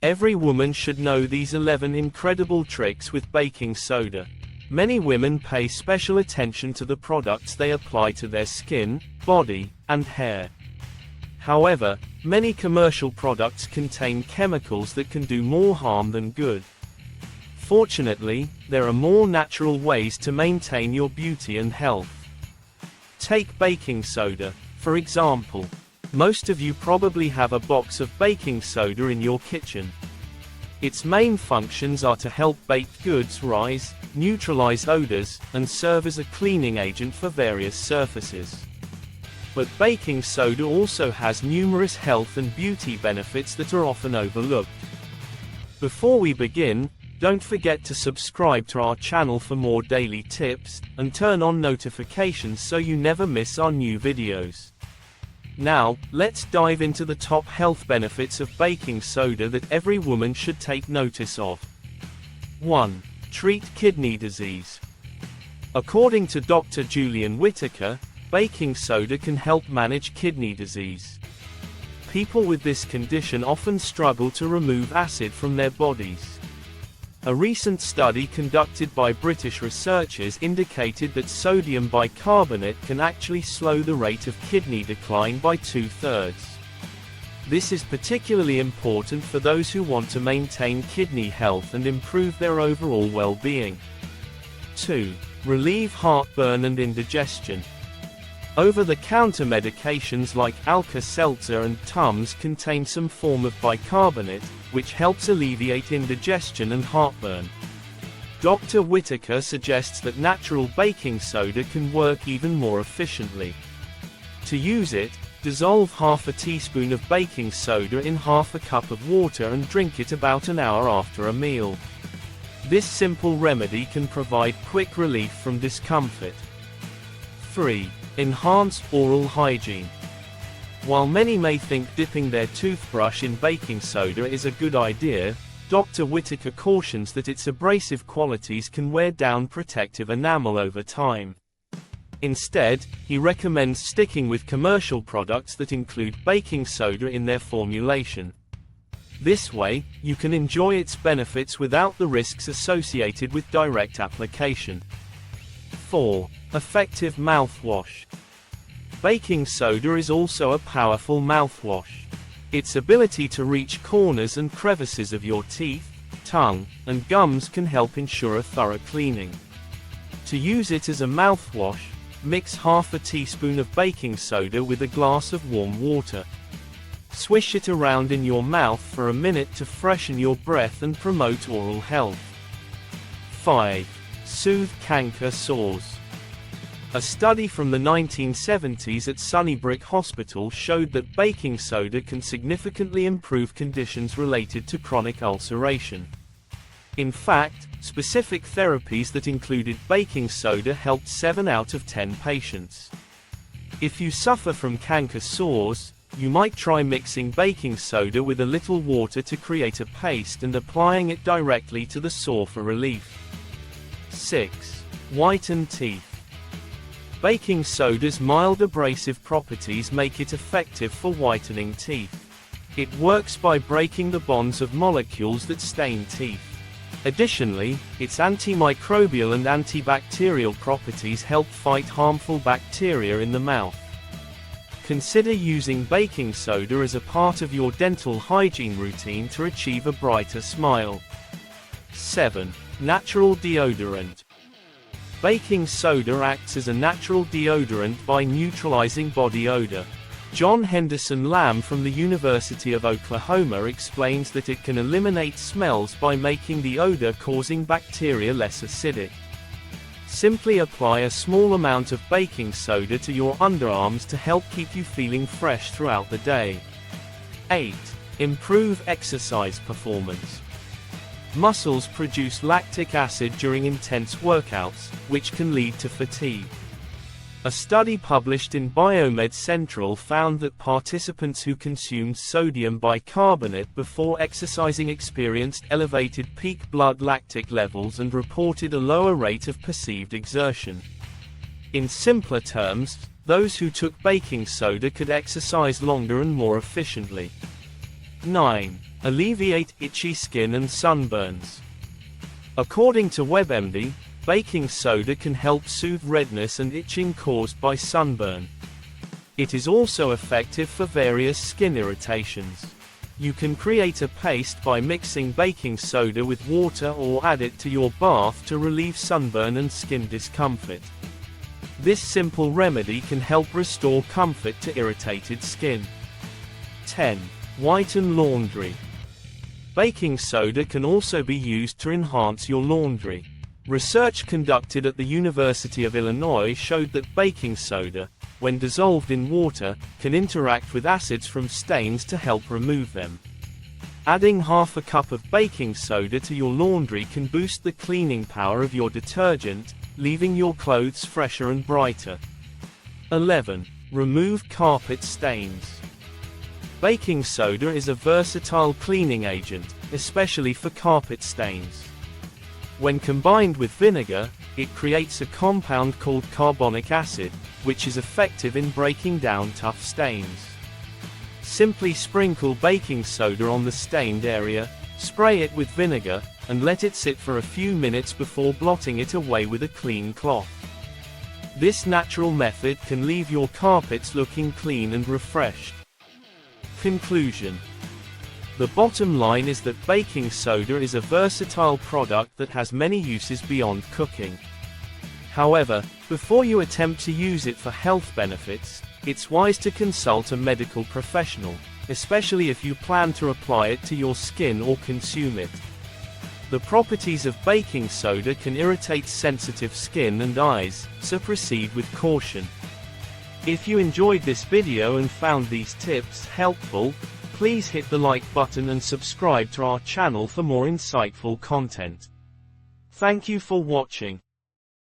Every woman should know these 11 incredible tricks with baking soda. Many women pay special attention to the products they apply to their skin, body, and hair. However, many commercial products contain chemicals that can do more harm than good. Fortunately, there are more natural ways to maintain your beauty and health. Take baking soda, for example. Most of you probably have a box of baking soda in your kitchen. Its main functions are to help baked goods rise, neutralize odors, and serve as a cleaning agent for various surfaces. But baking soda also has numerous health and beauty benefits that are often overlooked. Before we begin, don't forget to subscribe to our channel for more daily tips, and turn on notifications so you never miss our new videos. Now, let's dive into the top health benefits of baking soda that every woman should take notice of. 1. Treat kidney disease. According to Dr. Julian Whitaker, baking soda can help manage kidney disease. People with this condition often struggle to remove acid from their bodies. A recent study conducted by British researchers indicated that sodium bicarbonate can actually slow the rate of kidney decline by 2/3. This is particularly important for those who want to maintain kidney health and improve their overall well-being. 2. Relieve heartburn and indigestion. Over-the-counter medications like Alka-Seltzer and Tums contain some form of bicarbonate, which helps alleviate indigestion and heartburn. Dr. Whitaker suggests that natural baking soda can work even more efficiently. To use it, dissolve half a teaspoon of baking soda in half a cup of water and drink it about an hour after a meal. This simple remedy can provide quick relief from discomfort. 3. Enhance oral hygiene. While many may think dipping their toothbrush in baking soda is a good idea, Dr. Whitaker cautions that its abrasive qualities can wear down protective enamel over time. Instead, he recommends sticking with commercial products that include baking soda in their formulation. This way, you can enjoy its benefits without the risks associated with direct application. 4. Effective mouthwash. Baking soda is also a powerful mouthwash. Its ability to reach corners and crevices of your teeth, tongue, and gums can help ensure a thorough cleaning. To use it as a mouthwash, mix half a teaspoon of baking soda with a glass of warm water. Swish it around in your mouth for a minute to freshen your breath and promote oral health. 5. Soothe canker sores. A study from the 1970s at Sunnybrook Hospital showed that baking soda can significantly improve conditions related to chronic ulceration. In fact, specific therapies that included baking soda helped 7 out of 10 patients. If you suffer from canker sores, you might try mixing baking soda with a little water to create a paste and applying it directly to the sore for relief. 6. Whiten teeth. Baking soda's mild abrasive properties make it effective for whitening teeth. It works by breaking the bonds of molecules that stain teeth. Additionally, its antimicrobial and antibacterial properties help fight harmful bacteria in the mouth. Consider using baking soda as a part of your dental hygiene routine to achieve a brighter smile. 7. Natural deodorant. Baking soda acts as a natural deodorant by neutralizing body odor. John Henderson Lamb from the University of Oklahoma explains that it can eliminate smells by making the odor-causing bacteria less acidic. Simply apply a small amount of baking soda to your underarms to help keep you feeling fresh throughout the day. 8. Improve exercise performance. Muscles produce lactic acid during intense workouts, which can lead to fatigue. A study published in Biomed Central found that participants who consumed sodium bicarbonate before exercising experienced elevated peak blood lactic levels and reported a lower rate of perceived exertion. In simpler terms, those who took baking soda could exercise longer and more efficiently. 9. Alleviate itchy skin and sunburns. According to WebMD, baking soda can help soothe redness and itching caused by sunburn. It is also effective for various skin irritations. You can create a paste by mixing baking soda with water or add it to your bath to relieve sunburn and skin discomfort. This simple remedy can help restore comfort to irritated skin. 10. Whiten laundry. Baking soda can also be used to enhance your laundry. Research conducted at the University of Illinois showed that baking soda, when dissolved in water, can interact with acids from stains to help remove them. Adding half a cup of baking soda to your laundry can boost the cleaning power of your detergent, leaving your clothes fresher and brighter. 11. Remove carpet stains. Baking soda is a versatile cleaning agent, especially for carpet stains. When combined with vinegar, it creates a compound called carbonic acid, which is effective in breaking down tough stains. Simply sprinkle baking soda on the stained area, spray it with vinegar, and let it sit for a few minutes before blotting it away with a clean cloth. This natural method can leave your carpets looking clean and refreshed. Conclusion. The bottom line is that baking soda is a versatile product that has many uses beyond cooking. However, before you attempt to use it for health benefits, it's wise to consult a medical professional, especially if you plan to apply it to your skin or consume it. The properties of baking soda can irritate sensitive skin and eyes, so proceed with caution. If you enjoyed this video and found these tips helpful, please hit the like button and subscribe to our channel for more insightful content. Thank you for watching.